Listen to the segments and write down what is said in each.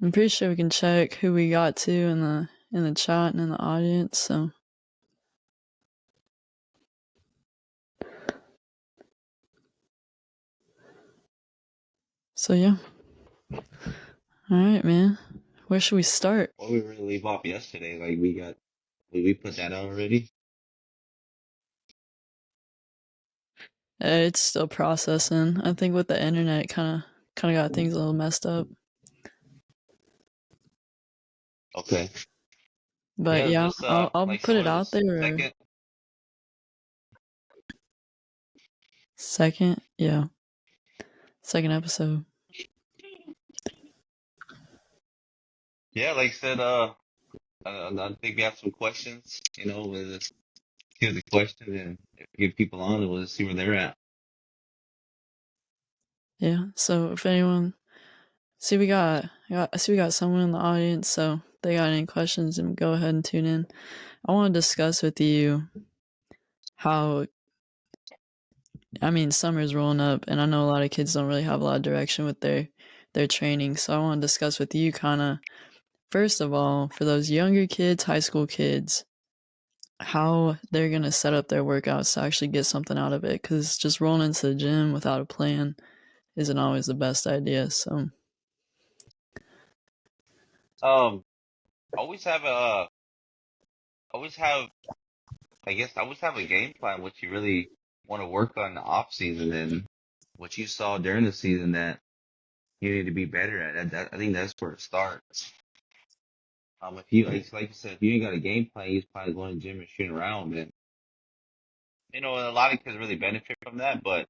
I'm pretty sure we can check who we got to in the chat and in the audience. So yeah. All right, man. Where should we start? Well, we were gonna leave off yesterday. Like we put that out already. It's still processing. I think with the internet, kind of got things a little messed up. Okay. But Yeah, yeah, just I'll like put so it what out is there. second? Second, yeah, second episode. Yeah, like I said, I think we have some questions. We'll just hear the question and give people on, and we'll just see where they're at. Yeah. So if anyone see I see we got someone in the audience. So if they got any questions, and go ahead and tune in. I want to discuss with you how summer's rolling up, and I know a lot of kids don't really have a lot of direction with their training. So I want to discuss with you kind of first of all for those younger kids, high school kids, how they're gonna set up their workouts to actually get something out of it. Because just rolling into the gym without a plan isn't always the best idea. So Um, always have a, always have, I guess, always have a game plan. What you really want to work on in the off season, and what you saw during the season that you need to be better at. I think that's where it starts. If you like you said, if you ain't got a game plan, you just probably going to the gym and shooting around, and a lot of kids really benefit from that. But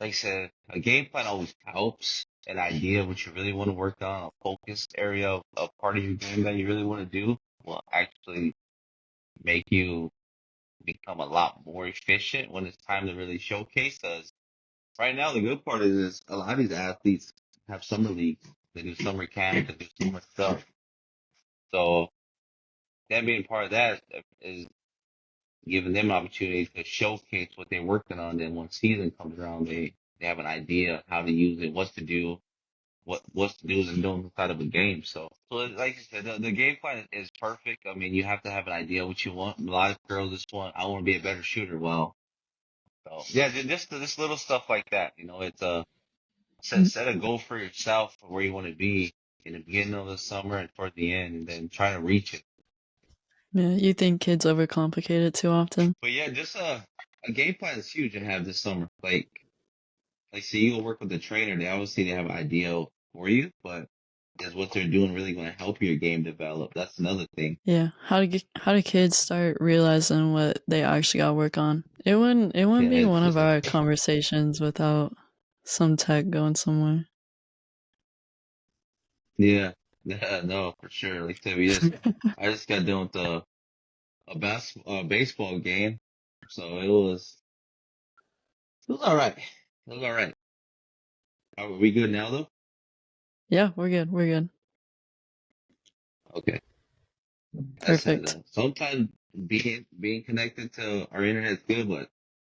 like I said, a game plan always helps. An idea of what you really want to work on, a focused area of part of your game that you really want to do, will actually make you become a lot more efficient when it's time to really showcase. Because right now, the good part is a lot of these athletes have summer leagues. They do summer camp, they do summer stuff. So them being part of that is giving them opportunity to showcase what they're working on. Then when season comes around, they have an idea of how to use it, what to do, what's the do's and don'ts inside of a game. So like I said, the game plan is perfect. I mean, you have to have an idea what you want. A lot of girls just want, I want to be a better shooter. Well, so yeah, just this little stuff like that. It's set a goal for yourself for where you want to be in the beginning of the summer and toward the end, and then try to reach it. yeah, you think kids overcomplicate it too often? But yeah, just a game plan is huge to have this summer. Like, see, you go work with the trainer. They obviously they have an idea for you, but is what they're doing really going to help your game develop? That's another thing. Yeah, how do kids start realizing what they actually got to work on? It wouldn't Yeah, be it's one of just our conversations without some tech going somewhere. yeah, yeah, no, for sure. Like I said, I just got done with a baseball game, so it was all right. It was all right. Are we good now though? Yeah, we're good. We're good. Okay. I said Perfect. sometimes being connected to our internet is good, but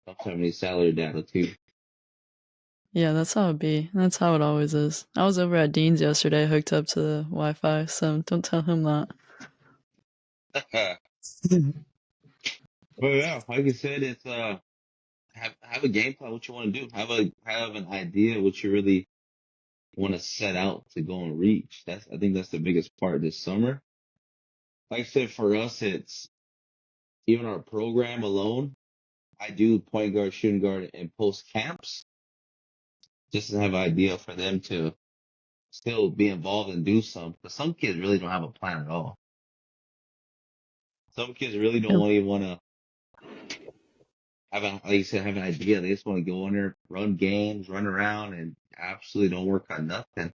sometimes we need cellular data too. Yeah, that's how it be. That's how it always is. I was over at Dean's yesterday, hooked up to the Wi-Fi, so don't tell him that. But yeah, like I said, it's have a game plan what you want to do. Have an idea what you really want to set out to go and reach. I think that's the biggest part this summer. Like I said, for us, it's even our program alone. I do point guard, shooting guard, and post camps just to have an idea for them to still be involved and do some. Because some kids really don't have a plan at all. Some kids really don't Yeah. even want to like you said, have an idea. They just want to go in there, run games, run around, and absolutely don't work on nothing.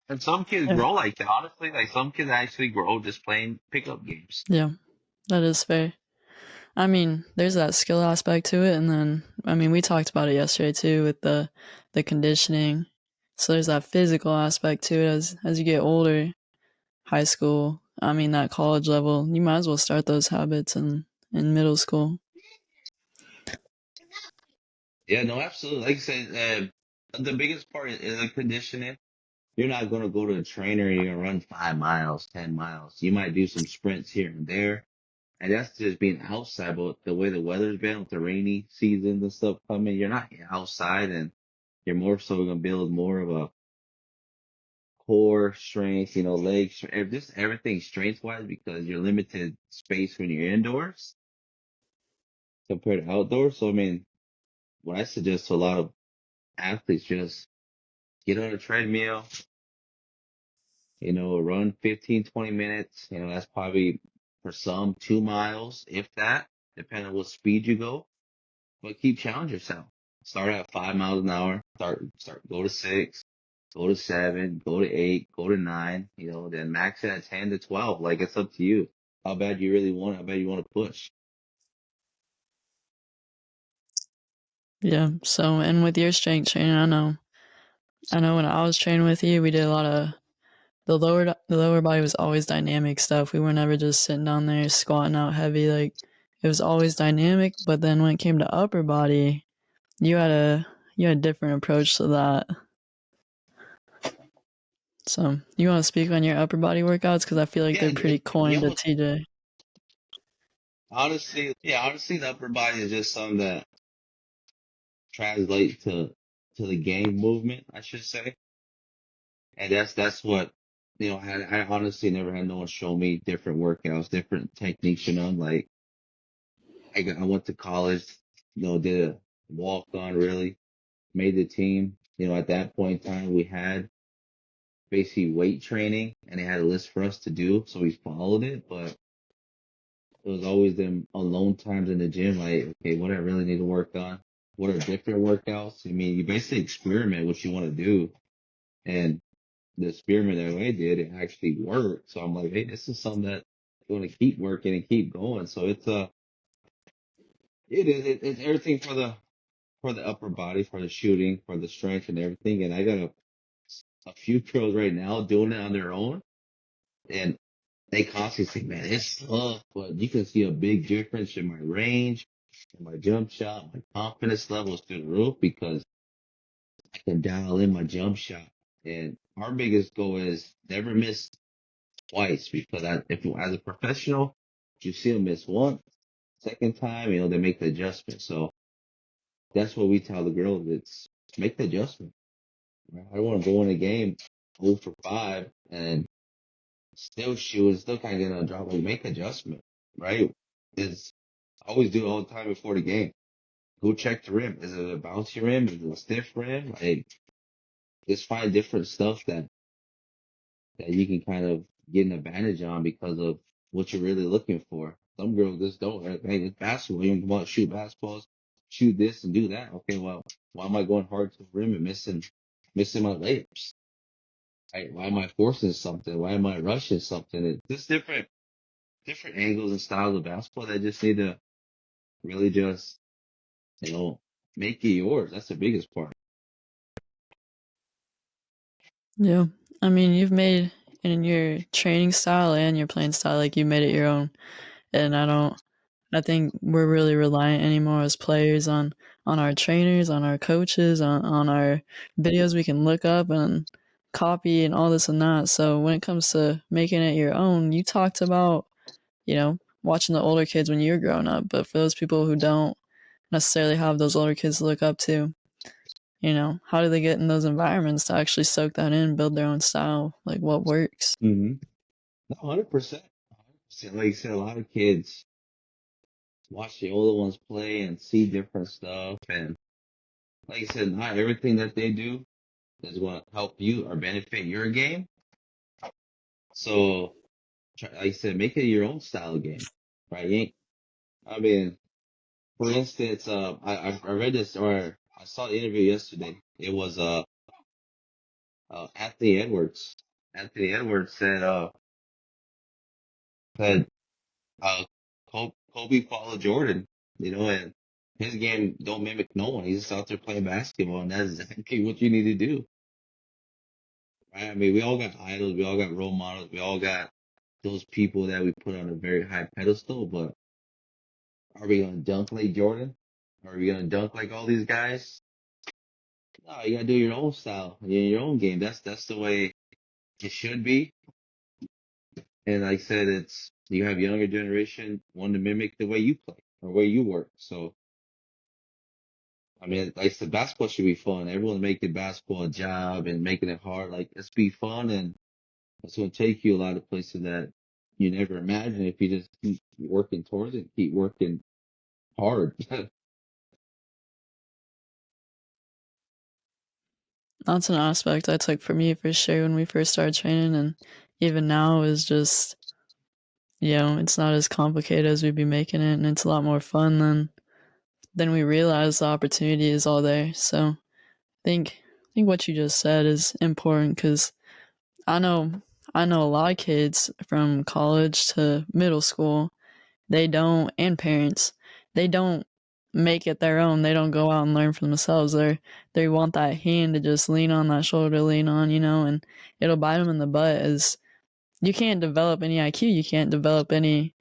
And some kids Yeah. grow like that, honestly. Like some kids actually grow just playing pickup games. Yeah, that is fair. There's that skill aspect to it, and then we talked about it yesterday too with the conditioning. So there's that physical aspect to it as you get older, high school. That college level, you might as well start those habits in middle school. Yeah, no, absolutely. Like I said, the biggest part is the conditioning. you're not gonna go to a trainer and you're gonna run 5 miles, 10 miles. You might do some sprints here and there, and that's just being outside. But the way the weather's been with the rainy season and stuff coming, you're not outside, and you're more so gonna build more of a core strength, leg strength, just everything strength wise because you're limited space when you're indoors compared to outdoors. So I mean, what I suggest to a lot of athletes just get on a treadmill, run 15, 20 minutes. That's probably for some 2 miles, if that, depending on what speed you go. But keep challenge yourself. Start at 5 miles an hour. Go to 6, go to 7, go to 8, go to 9. Then max it at 10 to 12. Like it's up to you. How bad you really want it. How bad you want to push. Yeah. So, and with your strength training, I know when I was training with you, we did a lot of the lower body was always dynamic stuff. We were never just sitting down there squatting out heavy. Like it was always dynamic. But then when it came to upper body, you had a different approach to that. So you want to speak on your upper body workouts because I feel like Yeah, they're pretty yeah. coined to TJ. Honestly, the upper body is just something that translates to the game movement, I should say. And that's what, I honestly never had no one show me different workouts, different techniques, like I went to college, did a walk on really, made the team. At that point in time we had basically weight training and they had a list for us to do. So we followed it, but it was always them alone times in the gym. Like, okay, what I really need to work on? What are different workouts? I mean, you basically experiment what you want to do. And the experiment that I did, it actually worked. So I'm like, hey, this is something that you want to keep working and keep going. So it's everything for the upper body, for the shooting, for the strength and everything. And I got a few pros right now doing it on their own, and they constantly say, man, it's tough, but you can see a big difference in my range, in my jump shot, my confidence levels through the roof because I can dial in my jump shot. And our biggest goal is never miss twice because if as a professional, you see them miss once, second time, they make the adjustment. So that's what we tell the girls. It's make the adjustment. Right? I don't want to go in a game 0 for 5 and still shoot and still kind of get on a drop. Like make adjustment, right? Is I always do it all the time before the game. Go check the rim. Is it a bouncy rim? Is it a stiff rim? Like just find different stuff that you can kind of get an advantage on because of what you're really looking for. Some girls just don't. Like, hey, it's basketball. You want to shoot basketballs, shoot this and do that. Okay, well, why am I going hard to the rim and missing my layups? Right? Why am I forcing something? Why am I rushing something? It's just different angles and styles of basketball that just need to really just, you know, make it yours. That's the biggest part. Yeah. I mean, you've made in your training style and your playing style, like you made it your own. And I think we're really reliant anymore as players on our trainers, on our coaches, on our videos we can look up and copy and all this and that. So when it comes to making it your own, you talked about, watching the older kids when you were growing up. But for those people who don't necessarily have those older kids to look up to, how do they get in those environments to actually soak that in, build their own style? Like what works? Mm-hmm. No, 100%. 100%. Like you said, a lot of kids watch the older ones play and see different stuff. And like I said, not everything that they do is going to help you or benefit your game. So, like I said, make it your own style of game, right? I mean, for instance, I read this or I saw the interview yesterday. It was Anthony Edwards. Anthony Edwards said uh Kobe followed Jordan, and his game don't mimic no one. He's just out there playing basketball, and that's exactly what you need to do. Right? I mean, we all got idols, we all got role models, we all got those people that we put on a very high pedestal, but are we gonna dunk like Jordan? Are we gonna dunk like all these guys? No, you gotta do your own style, your own game. That's the way it should be. And like I said, it's you have younger generation want to mimic the way you play or way you work. So I mean, like I said, basketball should be fun. Everyone's making basketball a job and making it hard. Like let's be fun, and it's going to take you a lot of places that you never imagined if you just keep working towards it, keep working hard. That's an aspect I took for me for sure when we first started training, and even now is just, it's not as complicated as we'd be making it, and it's a lot more fun than we realize the opportunity is all there. So I think what you just said is important because I know I know a lot of kids from college to middle school. They don't, and parents, they don't make it their own. They don't go out and learn for themselves. They want that hand to just lean on, that shoulder to lean on, and it'll bite them in the butt. As you can't develop any IQ, you can't develop any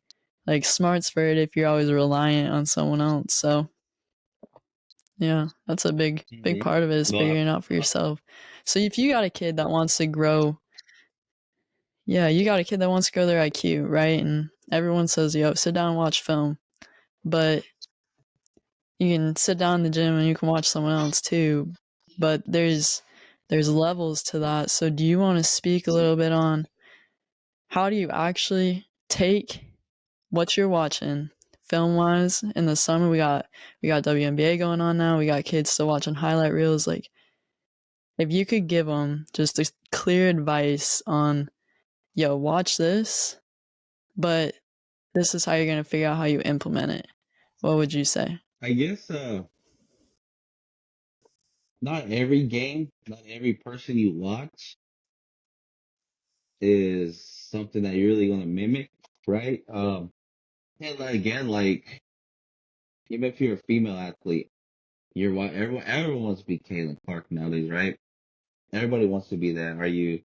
like smarts for it if you're always reliant on someone else. So yeah, that's a big hmm part of it is Well, figuring out for yourself. So if you got a kid that wants to grow, yeah, you got a kid that wants to grow their IQ, right? And everyone says, yo, sit down and watch film. But you can sit down in the gym and you can watch someone else too. But there's levels to that. So do you want to speak a little bit on how do you actually take what you're watching film wise in the summer? We got WNBA going on now. We got kids still watching highlight reels. Like if you could give them just a clear advice on, yo, watch this, but this is how you're gonna figure out how you implement it. What would you say? I guess not every game, not every person you watch is something that you're really going to mimic, right? And like, again, like even if you're a female athlete, everyone wants to be Caitlin Clark nowadays, right? Everybody wants to be that. Are you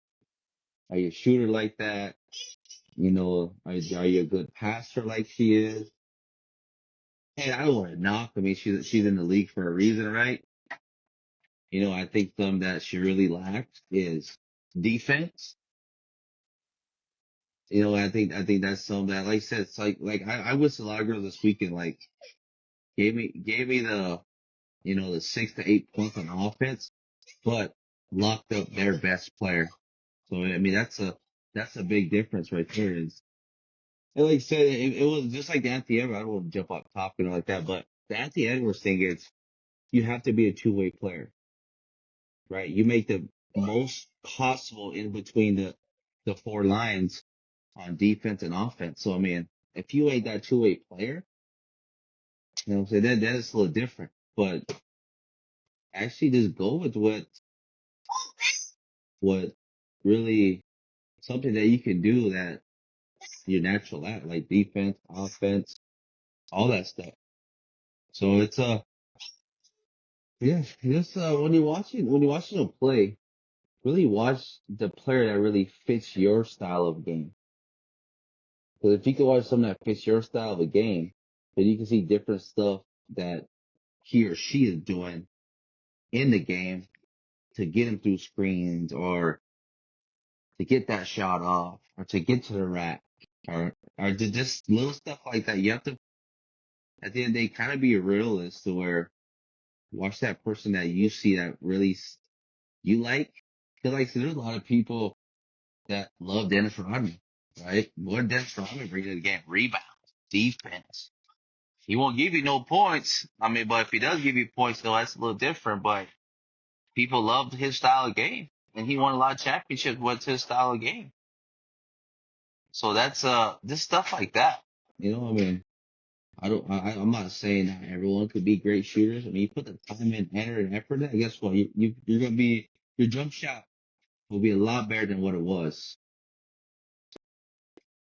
a shooter like that? Are you a good passer like she is? And I don't want to knock. I mean, she's in the league for a reason, right? I think something that she really lacks is defense. I think that's something that, like I said, it's like I wish a lot of girls this weekend like gave me the 6 to 8 points on offense, but locked up their best player. So I mean that's a big difference right there. And like I said, it was just like the Anthony Edwards. I don't want to jump off topic or like that, but the Anthony Edwards thing is you have to be a two-way player, right? You make the most possible in between the four lines on defense and offense. So I mean, if you ain't that two-way player, what I'm saying, that is a little different. But actually just go with what really something that you can do that you're natural at, like defense, offense, all that stuff. So it's yeah, just when you're watching a play, really watch the player that really fits your style of game. Because if you can watch someone that fits your style of a game, then you can see different stuff that he or she is doing in the game to get him through screens or to get that shot off or to get to the rack or to just little stuff like that. You have to, at the end of the day, kind of be a realist to where watch that person that you see that really you like. Because like I said, there's a lot of people that love Dennis Rodman, right? What Dennis Rodman bring to the game? Rebounds, defense. He won't give you no points. I mean, but if he does give you points, though, that's a little different. But people loved his style of game, and he won a lot of championships with his style of game. So that's just stuff like that. I mean, I'm not saying that everyone could be great shooters. I mean, you put the time in, energy, and effort in, guess what? You're gonna be your jump shot will be a lot better than what it was.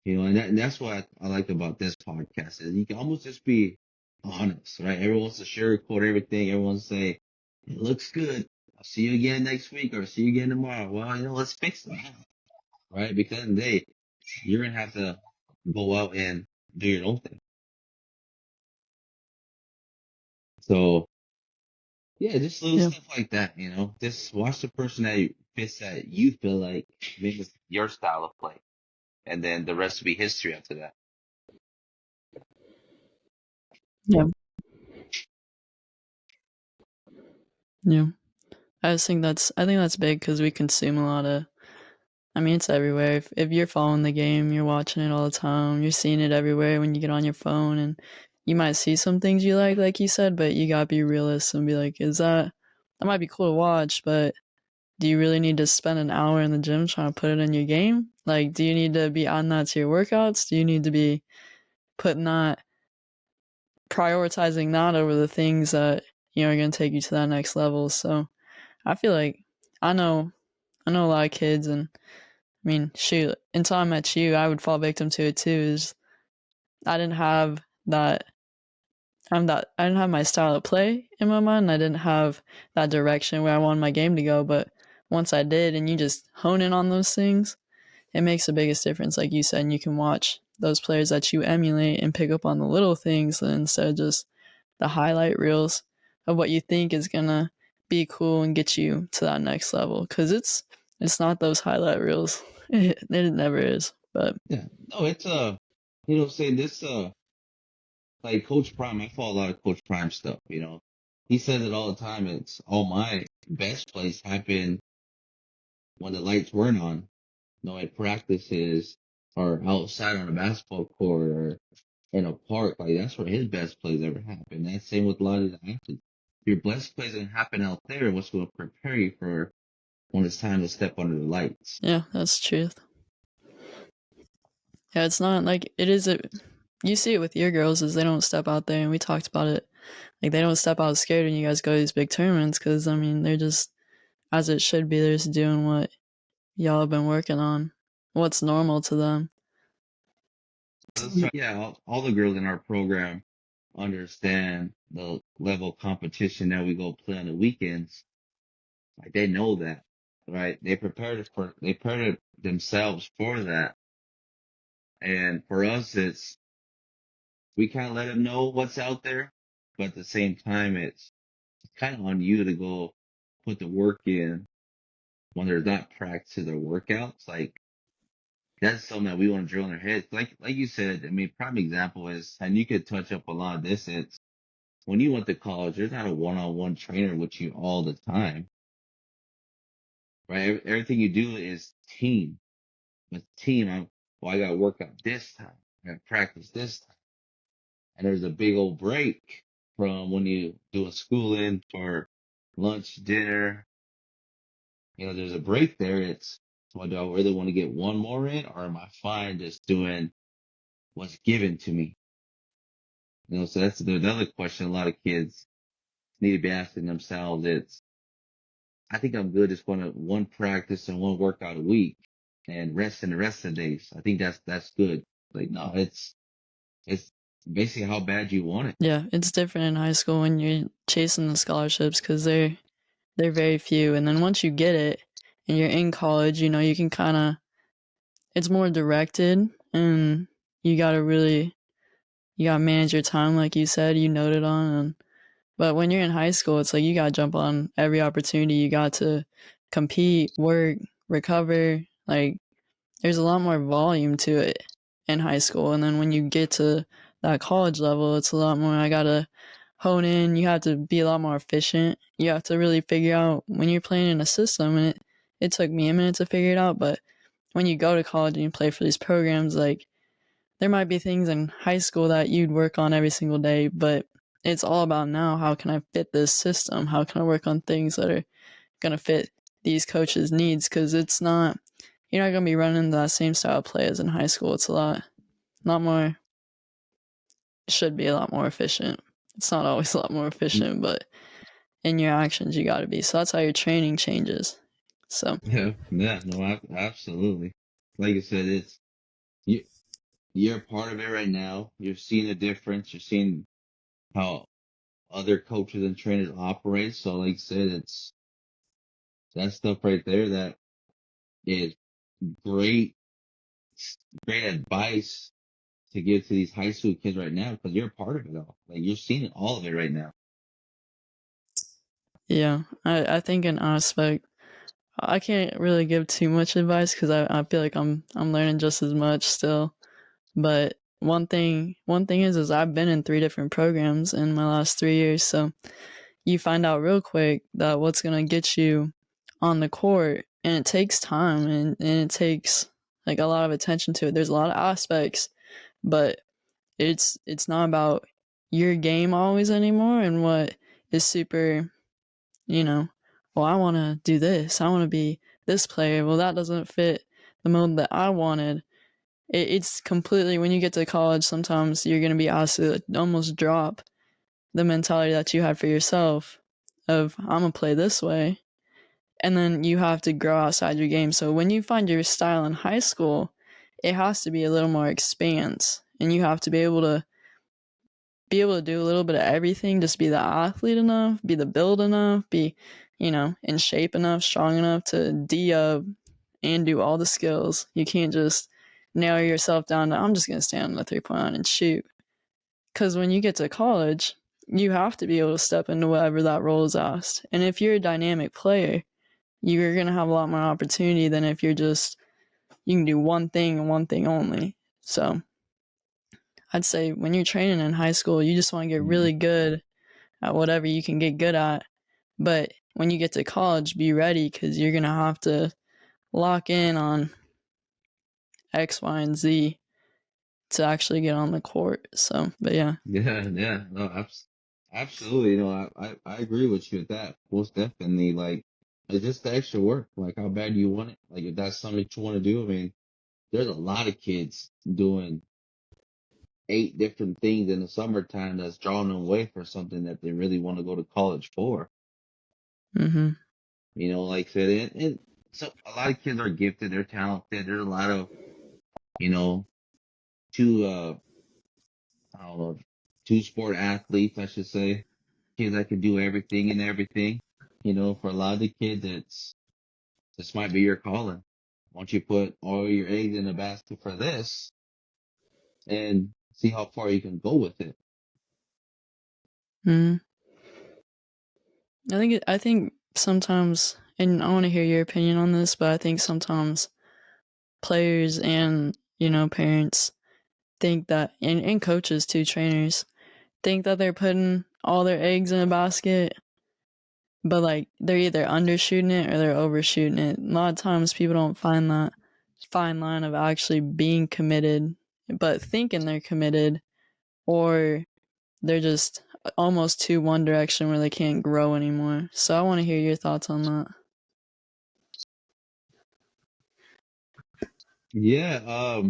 And that's what I like about this podcast is you can almost just be honest, right? Everyone wants to sugarcoat everything. Everyone wants to say it looks good. I'll see you again next week or see you again tomorrow. Well, let's fix it now, right? Because in the day, you're gonna have to go out and do your own thing. So Yeah, just little Yeah. stuff like that, you know. Just watch the person that fits that you feel like makes your style of play, and then the rest will be history after that. Yeah. Yeah. I think that's big because we consume a lot of. I mean, it's everywhere. If you're following the game, you're watching it all the time. You're seeing it everywhere when you get on your phone, and you might see some things you like you said, but you gotta be realist and be like, is that might be cool to watch, but do you really need to spend an hour in the gym trying to put it in your game? Like, do you need to be on that to your workouts? Do you need to be putting that, prioritizing that over the things that are going to take you to that next level? So I feel like I know I know a lot of kids, and I mean, shoot, until I met you, I would fall victim to it too. Is I didn't have that. I didn't have my style of play in my mind. I didn't have that direction where I wanted my game to go. But once I did, and you just hone in on those things, it makes the biggest difference, like you said. And you can watch those players that you emulate and pick up on the little things instead of just the highlight reels of what you think is gonna be cool and get you to that next level. Because it's not those highlight reels. It never is. But Yeah, no, it's say this like Coach Prime. I follow a lot of Coach Prime stuff. You know, he says it all the time. It's all my best plays happen when the lights weren't on. You know, at practices or outside on a basketball court or in a park. Like that's where his best plays ever happen. That's same with a lot of the athletes. If your best plays didn't happen out there, what's going to prepare you for when it's time to step under the lights? yeah, that's the truth. Yeah, it's not like it is. You see it with your girls is they don't step out there, and we talked about it. Like they don't step out scared when you guys go to these big tournaments because I mean they're just as it should be. They're just doing what y'all have been working on, what's normal to them. Yeah, all the girls in our program understand the level of competition that we go play on the weekends. Like they know that, right? They prepared themselves for that. And for us, we kind of let them know what's out there, but at the same time, it's kind of on you to go put the work in when they're not practicing their workouts. Like that's something that we want to drill in their heads. Like you said, I mean, prime example is, and you could touch up a lot of this. It's when you went to college, there's not a one-on-one trainer with you all the time, right? Everything you do is team. With team, I got to work out this time. I got to practice this time. And there's a big old break from when you do a school in for lunch, dinner. You know, there's a break there. It's, well, do I really want to get one more in, or am I fine just doing what's given to me? You know, so that's another question a lot of kids need to be asking themselves. It's, I think I'm good just going to one practice and one workout a week and rest in the rest of the days. I think that's good. Like, no, it's basically how bad you want it. Yeah, it's different in high school when you're chasing the scholarships because they're very few, and then once you get it and you're in college, you can kind of it's more directed, and you gotta really you gotta manage your time, like you said, you noted on. But when you're in high school, it's like you gotta jump on every opportunity you got to compete, work, recover. Like there's a lot more volume to it in high school. And then when you get to that college level, it's a lot more. I gotta hone in. You have to be a lot more efficient. You have to really figure out when you're playing in a system. And it took me a minute to figure it out. But when you go to college and you play for these programs, like there might be things in high school that you'd work on every single day, but it's all about now. How can I fit this system? How can I work on things that are going to fit these coaches' needs? Because you're not going to be running that same style of play as in high school. It's lot more, should be a lot more efficient. It's not always a lot more efficient, but in your actions, you got to be. So that's how your training changes. So, Yeah, yeah, no, absolutely. Like I said, it's you, you're a part of it right now. You're seeing the difference. You're seeing how other coaches and trainers operate. So, like I said, it's that stuff right there that is great, great advice to give to these high school kids right now because you're a part of it all. Like you're seeing all of it right now. Yeah, I think an aspect I can't really give too much advice because I feel like I'm learning just as much still. But one thing is I've been in three different programs in my last 3 years, so you find out real quick that what's gonna get you on the court, and it takes time and it takes like a lot of attention to it. There's a lot of aspects, but it's not about your game always anymore and what is super, you know, well, I want to do this. I want to be this player. Well, that doesn't fit the mold that I wanted. It's completely, when you get to college, sometimes you're going to be asked to almost drop the mentality that you had for yourself of, I'm going to play this way. And then you have to grow outside your game. So when you find your style in high school, it has to be a little more expanse. And you have to be able to do a little bit of everything, just be the athlete enough, be the build enough, be, in shape enough, strong enough to D up and do all the skills. You can't just narrow yourself down to, I'm just going to stand on the 3 point line and shoot. Because when you get to college, you have to be able to step into whatever that role is asked. And if you're a dynamic player, you're going to have a lot more opportunity than if you can do one thing and one thing only. So I'd say when you're training in high school, you just want to get Mhm. really good at whatever you can get good at. But when you get to college, be ready because you're going to have to lock in on X, Y, and Z to actually get on the court. So, but yeah. Yeah, yeah, no, absolutely. I agree with you with that. Most definitely. Like, it's just the extra work. Like, how bad do you want it? Like, if that's something that you want to do, I mean, there's a lot of kids doing 8 different things in the summertime that's drawing them away for something that they really want to go to college for. Mm-hmm. Like I said, and so a lot of kids are gifted, they're talented. There's a lot of, you know, two, I don't know, two sport athletes, I should say. Kids that can do everything and everything. For a lot of the kids, this might be your calling. Once you put all your eggs in a basket for this and see how far you can go with it. Mm-hmm. I think sometimes, and I want to hear your opinion on this, but I think sometimes players and parents think that, and coaches too, trainers think that they're putting all their eggs in a basket, but like they're either undershooting it or they're overshooting it. A lot of times people don't find that fine line of actually being committed, but thinking they're committed, or they're just almost too one direction where they can't grow anymore. So I want to hear your thoughts on that. Yeah,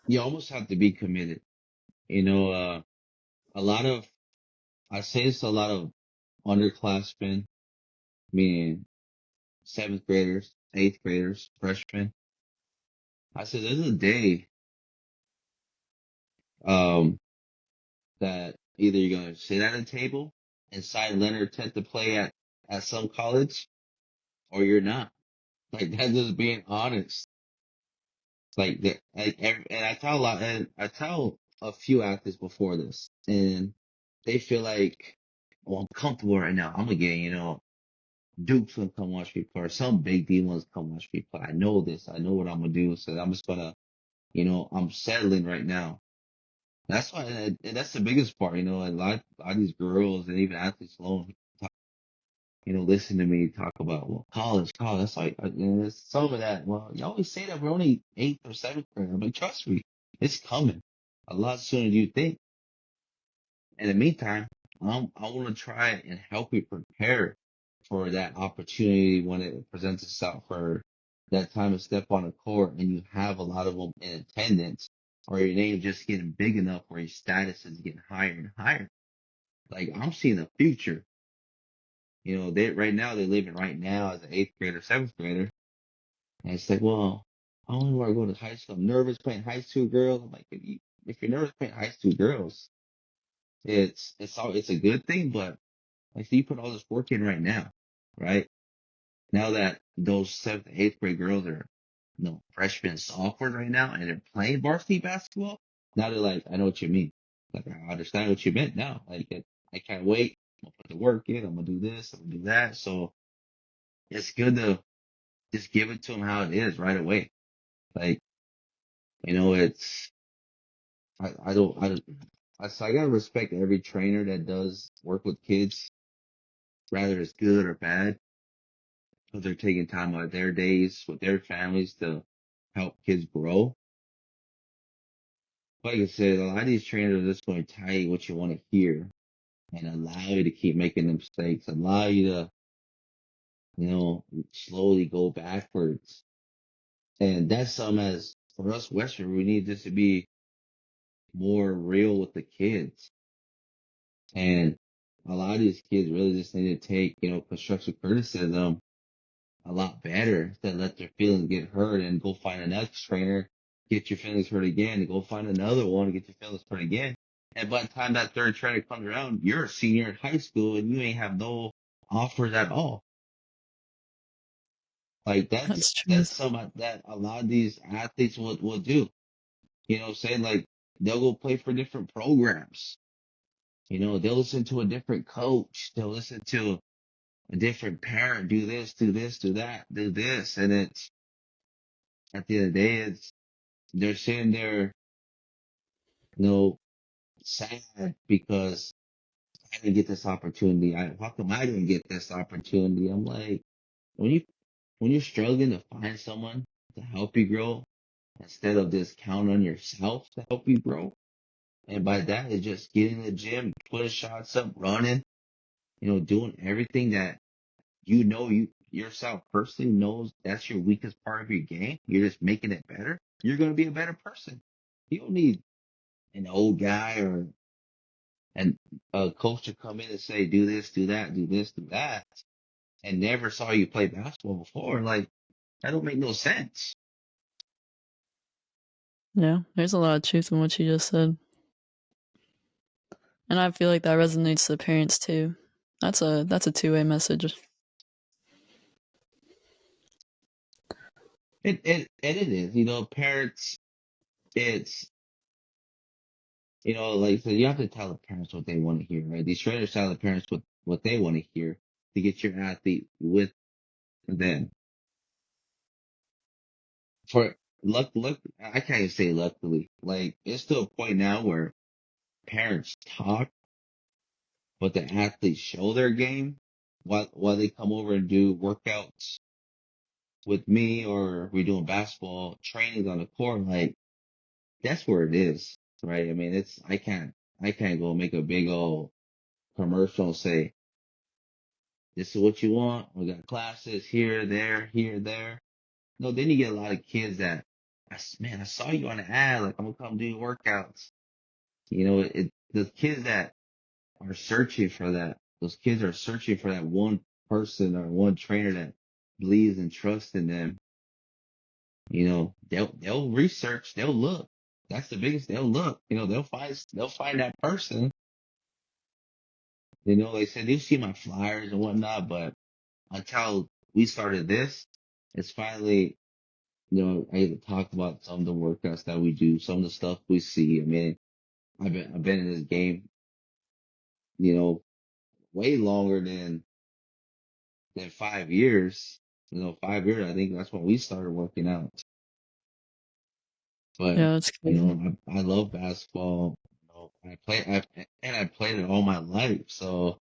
you almost have to be committed. You know, a lot of, I say it's a lot of underclassmen, meaning seventh graders, eighth graders, freshmen. I said there's a day, um, that either you're going to sit at a table and sign Leonard Tent to play at some college or you're not. Like, that's just being honest. Like that, and I tell a lot, and I tell a few athletes before this, and they feel like, well, I'm comfortable right now. I'm gonna get, Duke's gonna come watch me play, or some big D ones come watch me play. I know this. I know what I'm gonna do. So I'm just gonna, I'm settling right now. That's why, and that's the biggest part. A lot of these girls and even athletes alone, listen to me talk about, well, college. That's like, there's some of that. Well, you always say that we're only eighth or seventh grade. I'm like, trust me, it's coming a lot sooner than you think. In the meantime, I want to try and help you prepare for that opportunity when it presents itself for that time to step on a court and you have a lot of them in attendance or your name just getting big enough where your status is getting higher and higher. Like, I'm seeing the future. They right now they're living right now as an eighth grader, seventh grader, and it's like, well, I only want to go to high school. I'm nervous playing high school girls. I'm like, if you're nervous playing high school girls, it's a good thing, but like, so you put all this work in right now, right? Now that those seventh, eighth grade girls are, freshmen, sophomores right now, and they're playing varsity basketball. Now they're like, I know what you mean. Like, I understand what you meant now. Like, I can't wait. I'm gonna put the work in. I'm gonna do this. I'm gonna do that. So it's good to just give it to them how it is right away. Like, it's I don't so I gotta respect every trainer that does work with kids, whether it's good or bad, because they're taking time out of their days with their families to help kids grow. Like I said, a lot of these trainers are just going to tell you what you want to hear and allow you to keep making the mistakes, allow you to, slowly go backwards. And that's something as for us Western, we need this to be more real with the kids. And a lot of these kids really just need to take, constructive criticism a lot better than let their feelings get hurt and go find an next trainer, get your feelings hurt again, and go find another one and get your feelings hurt again. And by the time that third trainer comes around, you're a senior in high school and you ain't have no offers at all. Like That's that's truth. something that a lot of these athletes will do. You know what I'm saying? Like they'll go play for different programs. They'll listen to a different coach. They'll listen to a different parent. Do this, do this, do that, do this. And it's at the end of the day, they're sitting there, you know, sad because I didn't get this opportunity. How come I didn't get this opportunity? I'm like, when you when you're struggling to find someone to help you grow, instead of just counting on yourself to help you grow, and by that is just getting in the gym, putting shots up, running, doing everything that you yourself personally knows that's your weakest part of your game. You're just making it better. You're gonna be a better person. You don't need an old guy or and a coach to come in and say, do this, do that, do this, do that, and never saw you play basketball before. Like, that don't make no sense. Yeah, there's a lot of truth in what you just said. And I feel like that resonates to the parents too. That's a two-way message. It is, parents, it's, like I said, you have to tell the parents what they want to hear, right? These trainers tell the parents what they want to hear to get your athlete with them. For I can't even say luckily. Like, it's to a point now where parents talk but the athletes show their game while they come over and do workouts with me or we doing basketball trainings on the court. Like that's where it is, right? I mean, I can't go make a big old commercial and say this is what you want. We got classes here, there, here, there. No, then you get a lot of kids that, man, I saw you on the ad. Like I'm gonna come do workouts. The kids that are searching for that. Those kids are searching for that one person or one trainer that believes and trusts in them. They'll research, they'll look. That's the biggest. They'll look. They'll find that person. They said you see my flyers and whatnot, but until we started this, it's finally. I get to talk about some of the workouts that we do, some of the stuff we see. I mean, I've been in this game, you know, way longer than 5 years. 5 years, I think that's when we started working out. But, Yeah, that's crazy. I love basketball. I played it all my life. So,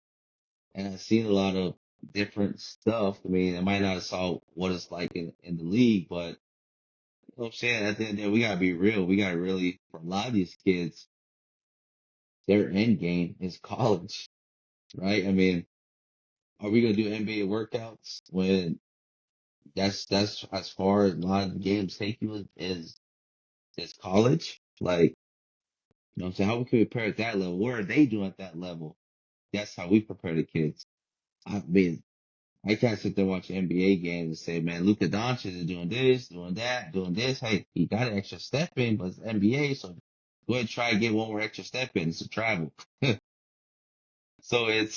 and I've seen a lot of different stuff. I mean, I might not have saw what it's like in the league, but what I'm saying at the end of the day, we gotta be real. We gotta really, for a lot of these kids, their end game is college, right? I mean, are we gonna do NBA workouts when that's as far as a lot of the games take you is college. Like, what I'm saying? How we can prepare at that level? What are they doing at that level? That's how we prepare the kids. I mean, I can't sit there and watch NBA games and say, man, Luka Doncic is doing this, doing that, doing this. Hey, he got an extra step in, but it's NBA, so go ahead and try to get one more extra step in. It's a travel. So it's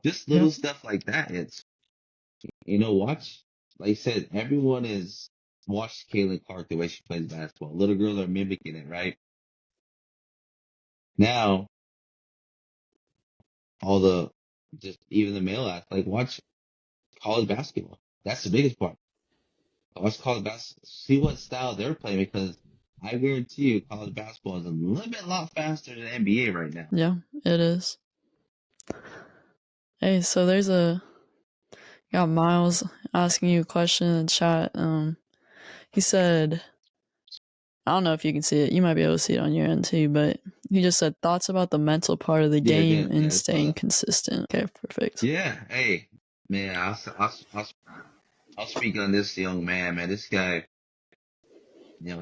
just little Yep. stuff like that. It's watch, like I said, everyone is watch Caitlin Clark the way she plays basketball. Little girls are mimicking it, right? Now all the just even the male athletes, like watch college basketball. That's the biggest part. Watch college basketball, see what style they're playing because I guarantee you college basketball is a little bit lot faster than NBA right now. Yeah, it is. Hey, so there's a got Miles asking you a question in the chat. He said, I don't know if you can see it. You might be able to see it on your end too, but he just said thoughts about the mental part of the Yeah, game damn, and yeah, I saw staying that. consistent. Okay, perfect. Yeah, hey, man, I'll speak on this young man, man. This guy, when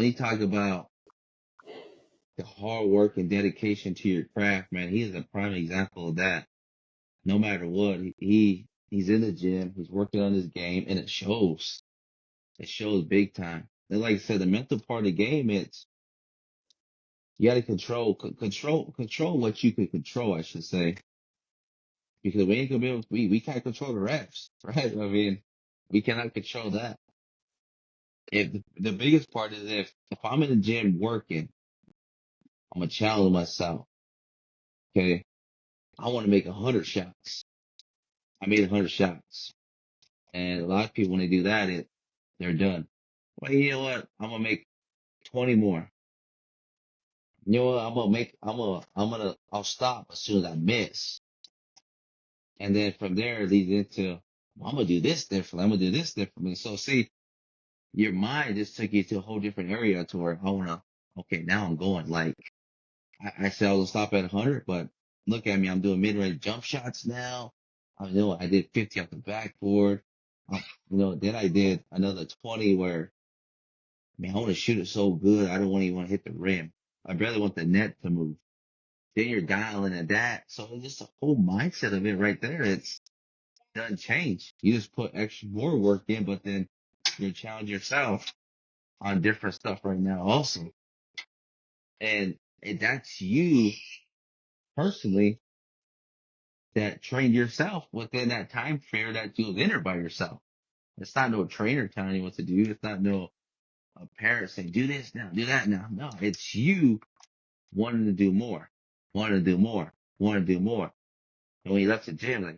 he talk about the hard work and dedication to your craft, man, he is a prime example of that. No matter what, he's in the gym, he's working on his game, and it shows. It shows big time. And like I said, the mental part of the game, it's you got to control what you can control, I should say, because we ain't gonna be able, we can't control the refs, right? I mean, we cannot control that. If the biggest part is if I'm in the gym working, I'm gonna challenge myself. Okay, I want to make 100 shots. I made 100 shots, and a lot of people when they do that, they're done. Well, you know what? I'm gonna make 20 more. You know what? I'll stop as soon as I miss. And then from there it leads into, well, I'm gonna do this differently. I'm gonna do this differently. So see, your mind just took you to a whole different area to where I wanna, okay, now I'm going. Like I said I was gonna stop at 100, but look at me, I'm doing mid-range jump shots now. I did 50 off the backboard. Then I did another 20 where, man, I want to shoot it so good. I don't even want to hit the rim. I barely want the net to move. Then you're dialing at that. So it's just a whole mindset of it right there. It's doesn't change. You just put extra more work in, but then you challenge yourself on different stuff right now also. And that's you personally that trained yourself within that time frame that you was in there by yourself. It's not no trainer telling you what to do. It's not no a parent saying, do this now, do that now. No, it's you wanting to do more, wanting to do more, wanting to do more. And when you left the gym, like,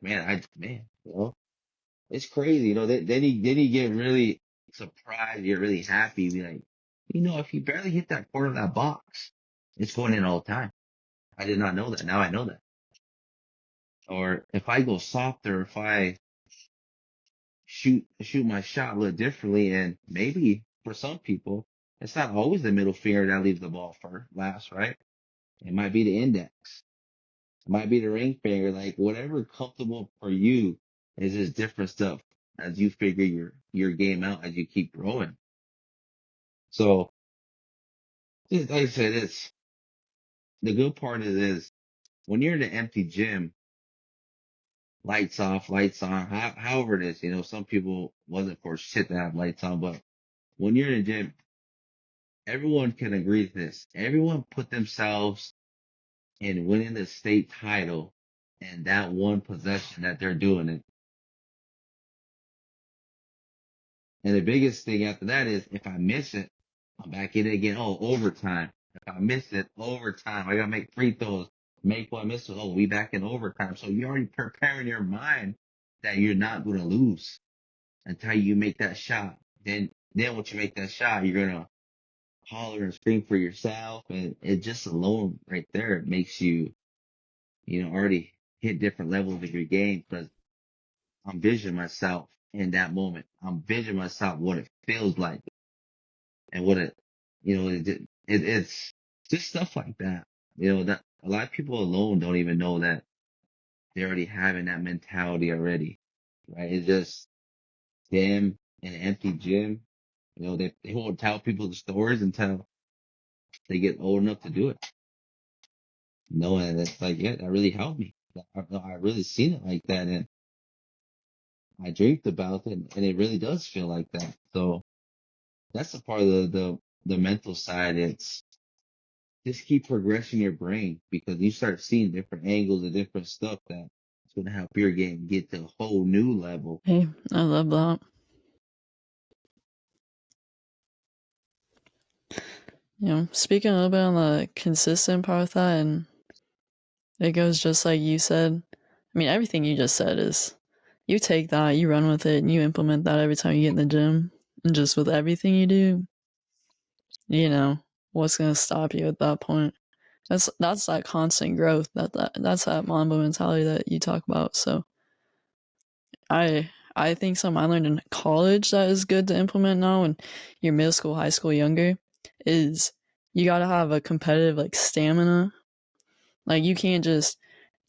it's crazy. Then you get really surprised, you're really happy, be like, if you barely hit that corner of that box, it's going in all the time. I did not know that. Now I know that. Or if I go softer, if I shoot my shot a little differently, and maybe for some people, it's not always the middle finger that leaves the ball first, last, right? It might be the index. It might be the ring finger, like whatever comfortable for you is just different stuff as you figure your game out as you keep growing. So, like I said, it's the good part is when you're in an empty gym, lights off, lights on, however it is, some people wasn't for shit to have lights on, but when you're in a gym, everyone can agree to this. Everyone put themselves in winning the state title and that one possession that they're doing it. And the biggest thing after that is if I miss it, I'm back in it again. Oh, overtime. If I miss it, overtime. I gotta make free throws. Make one miss it. Oh, we back in overtime. So you're already preparing your mind that you're not gonna lose until you make that shot. Then once you make that shot, you're gonna holler and scream for yourself. And it just alone right there, it makes you, already hit different levels of your game because I'm visioning myself in that moment. I'm visioning myself what it feels like and what it's just stuff like that. That a lot of people alone don't even know that they're already having that mentality already, right? It's just them in an empty gym. They won't tell people the stories until they get old enough to do it. And it's like, yeah, that really helped me. I really seen it like that, and I dreamed about it, and it really does feel like that. So that's the part of the mental side. It's just keep progressing your brain because you start seeing different angles and different stuff that's going to help your game get to a whole new level. Hey, I love that. Speaking a little bit on the consistent part of that, and it goes just like you said. I mean, everything you just said is you take that, you run with it, and you implement that every time you get in the gym. And just with everything you do, you know, what's gonna stop you at that point? That's that constant growth. That's that Mamba mentality that you talk about. So I think something I learned in college that is good to implement now when you're middle school, high school, younger, is you gotta have a competitive like stamina. Like you can't just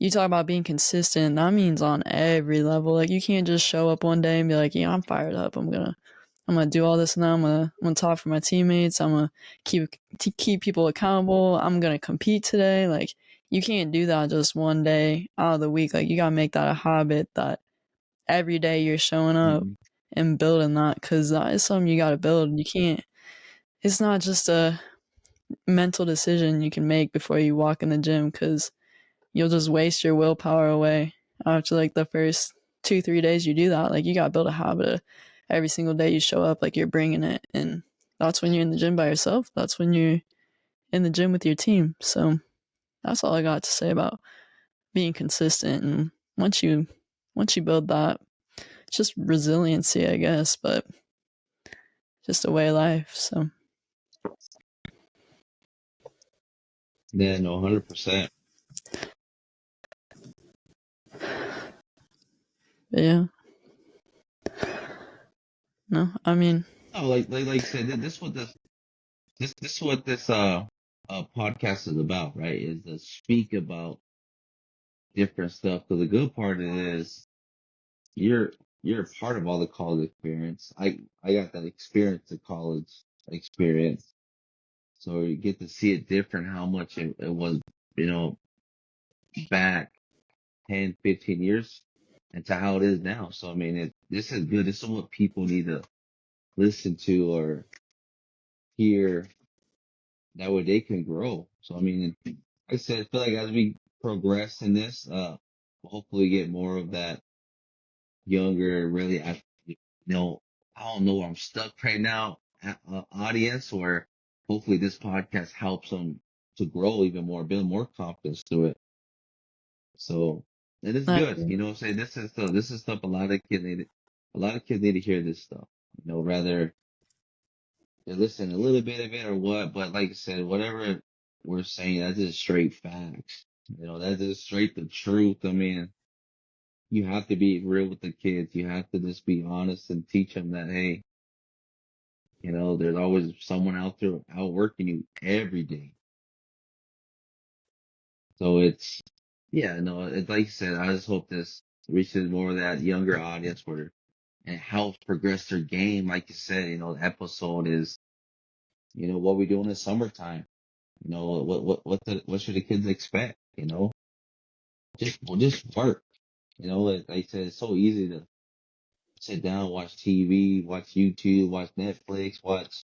you talk about being consistent, that means on every level. Like you can't just show up one day and be like, yeah, I'm fired up. I'm gonna do all this now. I'm gonna talk for my teammates. I'm gonna keep people accountable. I'm gonna compete today. Like you can't do that just one day out of the week. Like you gotta make that a habit that every day you're showing up Hmm. and building that because that is something you gotta build. You can't. It's not just a mental decision you can make before you walk in the gym because you'll just waste your willpower away after like the first 2 3 days you do that. Like you gotta build a habit of every single day you show up like you're bringing it, and that's when you're in the gym by yourself. That's when you're in the gym with your team. So that's all I got to say about being consistent. And once you build that, it's just resiliency, I guess, but just a way of life. So Yeah, no, 100%. but yeah, no, I mean, No, like I said, this is what this podcast is about, right? Is to speak about different stuff. Because the good part is you're you're a part of all the college experience. I got that experience, the college experience, so you get to see it different. How much it was, you know, back 10, 15 years, and to how it is now. So I mean, this is good. This is what people need to listen to or hear. That way they can grow. So I mean, like I said, I feel like as we progress in this, we'll hopefully get more of that younger, really, you know, I don't know where I'm stuck right now, audience, where hopefully this podcast helps them to grow even more, build more confidence to it. So it is I good. agree. You know what I'm saying? This is stuff a lot of kids need to hear this stuff. You know, rather they listen a little bit of it or what, but like I said, whatever we're saying, that's just straight facts. You know, that's just straight the truth. I mean, you have to be real with the kids. You have to just be honest and teach them that, hey, you know, there's always someone out there outworking you every day. So yeah, no, it's like you said, I just hope this reaches more of that younger audience where it helps progress their game. Like you said, you know, the episode is, you know, what we do in the summertime. You know, what should the kids expect? You know, just work. You know, like I said, it's so easy to sit down, watch TV, watch YouTube, watch Netflix, watch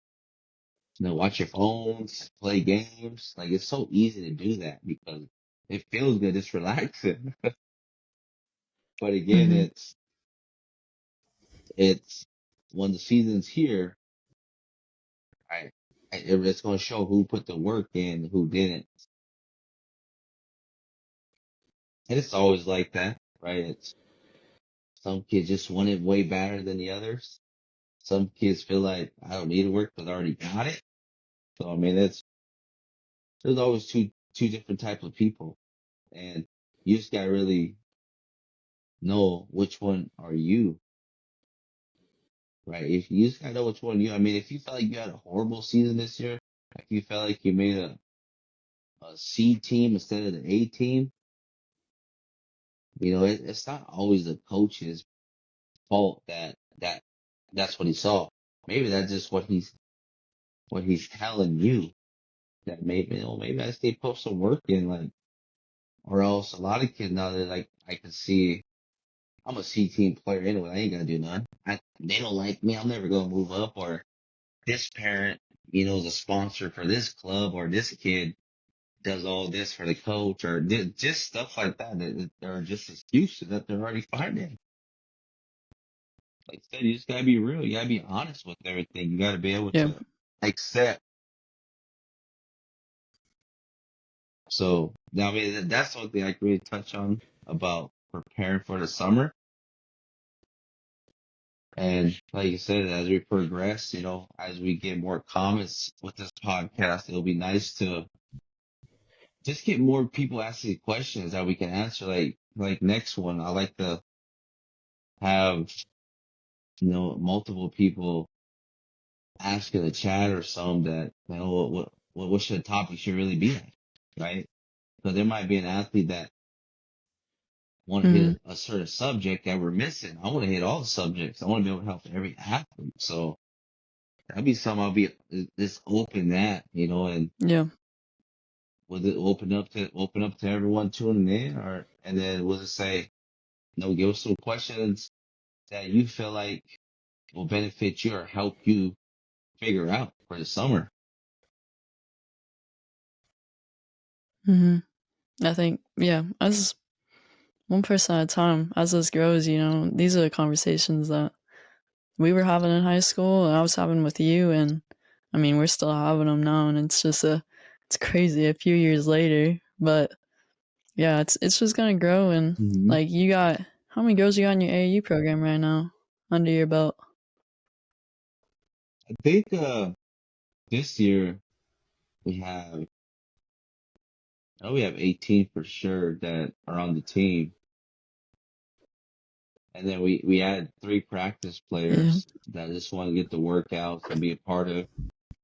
your phones, play games. Like it's so easy to do that because it feels good. It's relaxing. But again, Mm-hmm. it's when the season's here, right? It's going to show who put the work in, who didn't, and it's always like that, right? It's some kids just want it way better than the others. Some kids feel like I don't need to work because I already got it. So I mean, there's always two different types of people, and you just gotta really know which one are you, right? If you just gotta know which one you. I mean, if you felt like you had a horrible season this year, if you felt like you made a C team instead of the A team, you know, it's not always the coach's fault that's what he saw. Maybe that's just what he's telling you that maybe, maybe I stay put some work in, like, or else a lot of kids now they're like, I can see I'm a C team player anyway. I ain't gonna do none. They don't like me. I'm never gonna move up. Or this parent, you know, is a sponsor for this club, or this kid does all this for the coach, or just stuff like that. There are just excuses that they're already finding. Like I said, you just gotta be real. You gotta be honest with everything. You gotta be able Yeah. to accept. So, now, I mean, that's something I can really touch on about preparing for the summer. And like you said, as we progress, as we get more comments with this podcast, it'll be nice to just get more people asking questions that we can answer. Like next one, I like to have, multiple people ask in the chat or some that, what should the topic should really be like, right? Because there might be an athlete that want to Mm-hmm. hit a certain subject that we're missing. I want to hit all the subjects. I want to be able to help every athlete. So that'd be something I'll be just open that, and Yeah. will it open up to everyone tuning in, and then we'll just say, give us some questions that you feel like will benefit you or help you figure out for the summer. Mm-hmm. I think, yeah, as one person at a time, as this grows, these are the conversations that we were having in high school and I was having with you. And I mean, we're still having them now. And it's just it's crazy a few years later. But yeah, it's just going to grow. And Hmm. like, how many girls you got in your AAU program right now under your belt? I think this year we have we have 18 for sure that are on the team, and then we add 3 practice Yeah. players that just want to get the workouts and be a part of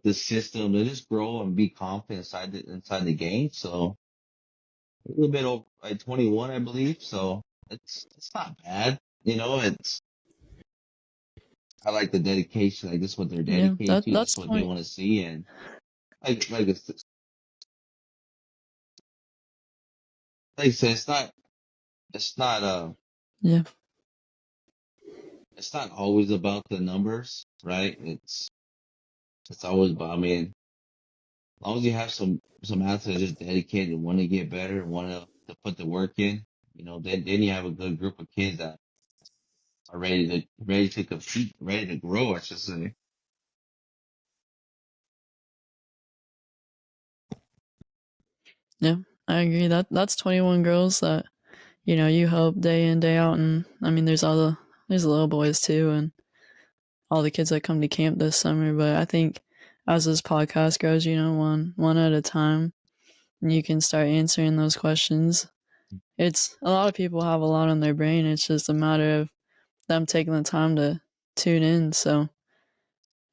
the system and just grow and be confident inside the game. So a little bit over like 21, I believe. So it's not bad. It's I like the dedication. Like this is what they're Yeah. dedicated to. This is That's what they 20. want to see, and like I said, it's not Yeah. it's not always about the numbers, right? It's always about, I mean, as long as you have some athletes just dedicated, want to get better, want to put the work in, then you have a good group of kids that are ready to compete, ready to grow, I should say. Yeah. I agree. That's 21 girls that, you help day in, day out. And I mean, there's the little boys too. And all the kids that come to camp this summer. But I think as this podcast grows, one at a time, and you can start answering those questions. It's a lot of people have a lot on their brain. It's just a matter of them taking the time to tune in. So,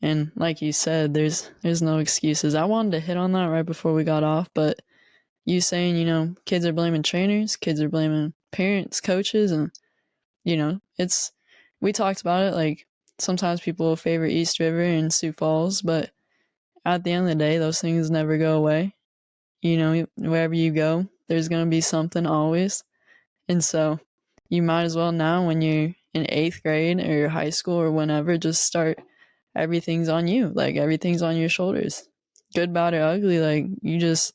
and like you said, there's no excuses. I wanted to hit on that right before we got off, but you saying, kids are blaming trainers, kids are blaming parents, coaches, and it's we talked about it. Like sometimes people favor East River and Sioux Falls, but at the end of the day, those things never go away. Wherever you go, there's gonna be something always, and so you might as well now, when you're in 8th grade or high school or whenever, just start. Everything's on you. Like everything's on your shoulders. Good, bad, or ugly. Like you just,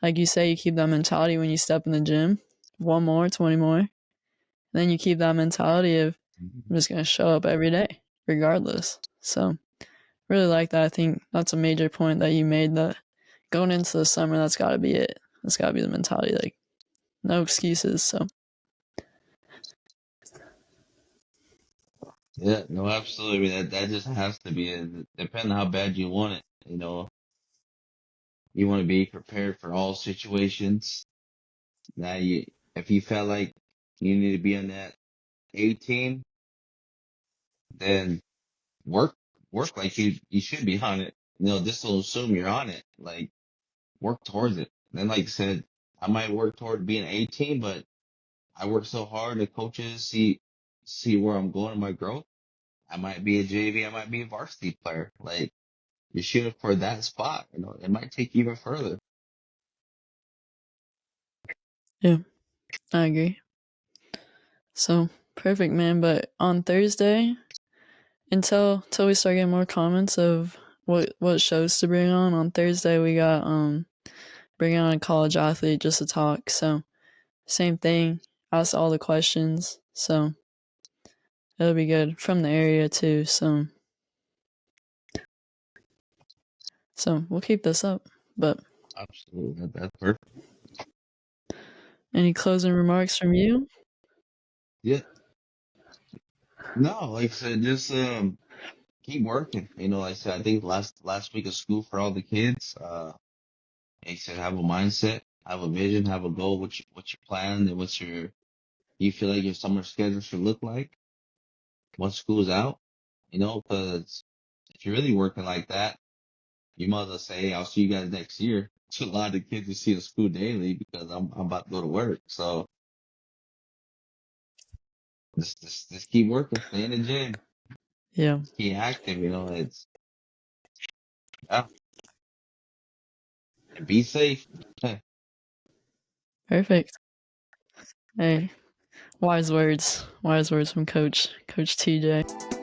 like you say, you keep that mentality when you step in the gym. One more, 20 more. Then you keep that mentality of I'm just gonna show up every day, regardless. So really like that. I think that's a major point that you made. That going into the summer, that's got to be it. That's got to be the mentality. Like no excuses. So Yeah, no, absolutely. That just has to be it. Depending on how bad you want it. You want to be prepared for all situations. Now, if you felt like you need to be on that A team, then work work like you should be on it. This will assume you're on it. Like work towards it. Then, like I said, I might work toward being an A team, but I work so hard. The coaches see where I'm going in my growth. I might be a JV. I might be a varsity player. Like you're shooting for that spot. It might take you even further. yeah, I agree. So perfect, man. But on Thursday, until we start getting more comments of what shows to bring on Thursday, we got bringing on a college athlete just to talk. So same thing, ask all the questions. So it'll be good from the area too. So we'll keep this up. But Absolutely, that's perfect. any closing remarks from you? Yeah. No, like I said, just keep working. Like I said, I think last week of school for all the kids. Like I said, have a mindset, have a vision, have a goal. What's your plan, and you feel like your summer schedule should look like once school's out. Because if you're really working like that, you might as well say, "Hey, I'll see you guys next year." To a lot of the kids who see the school daily because I'm about to go to work. So just keep working, stay in the gym, Yeah, keep active. It's yeah, and be safe. perfect. Hey, wise words from Coach TJ.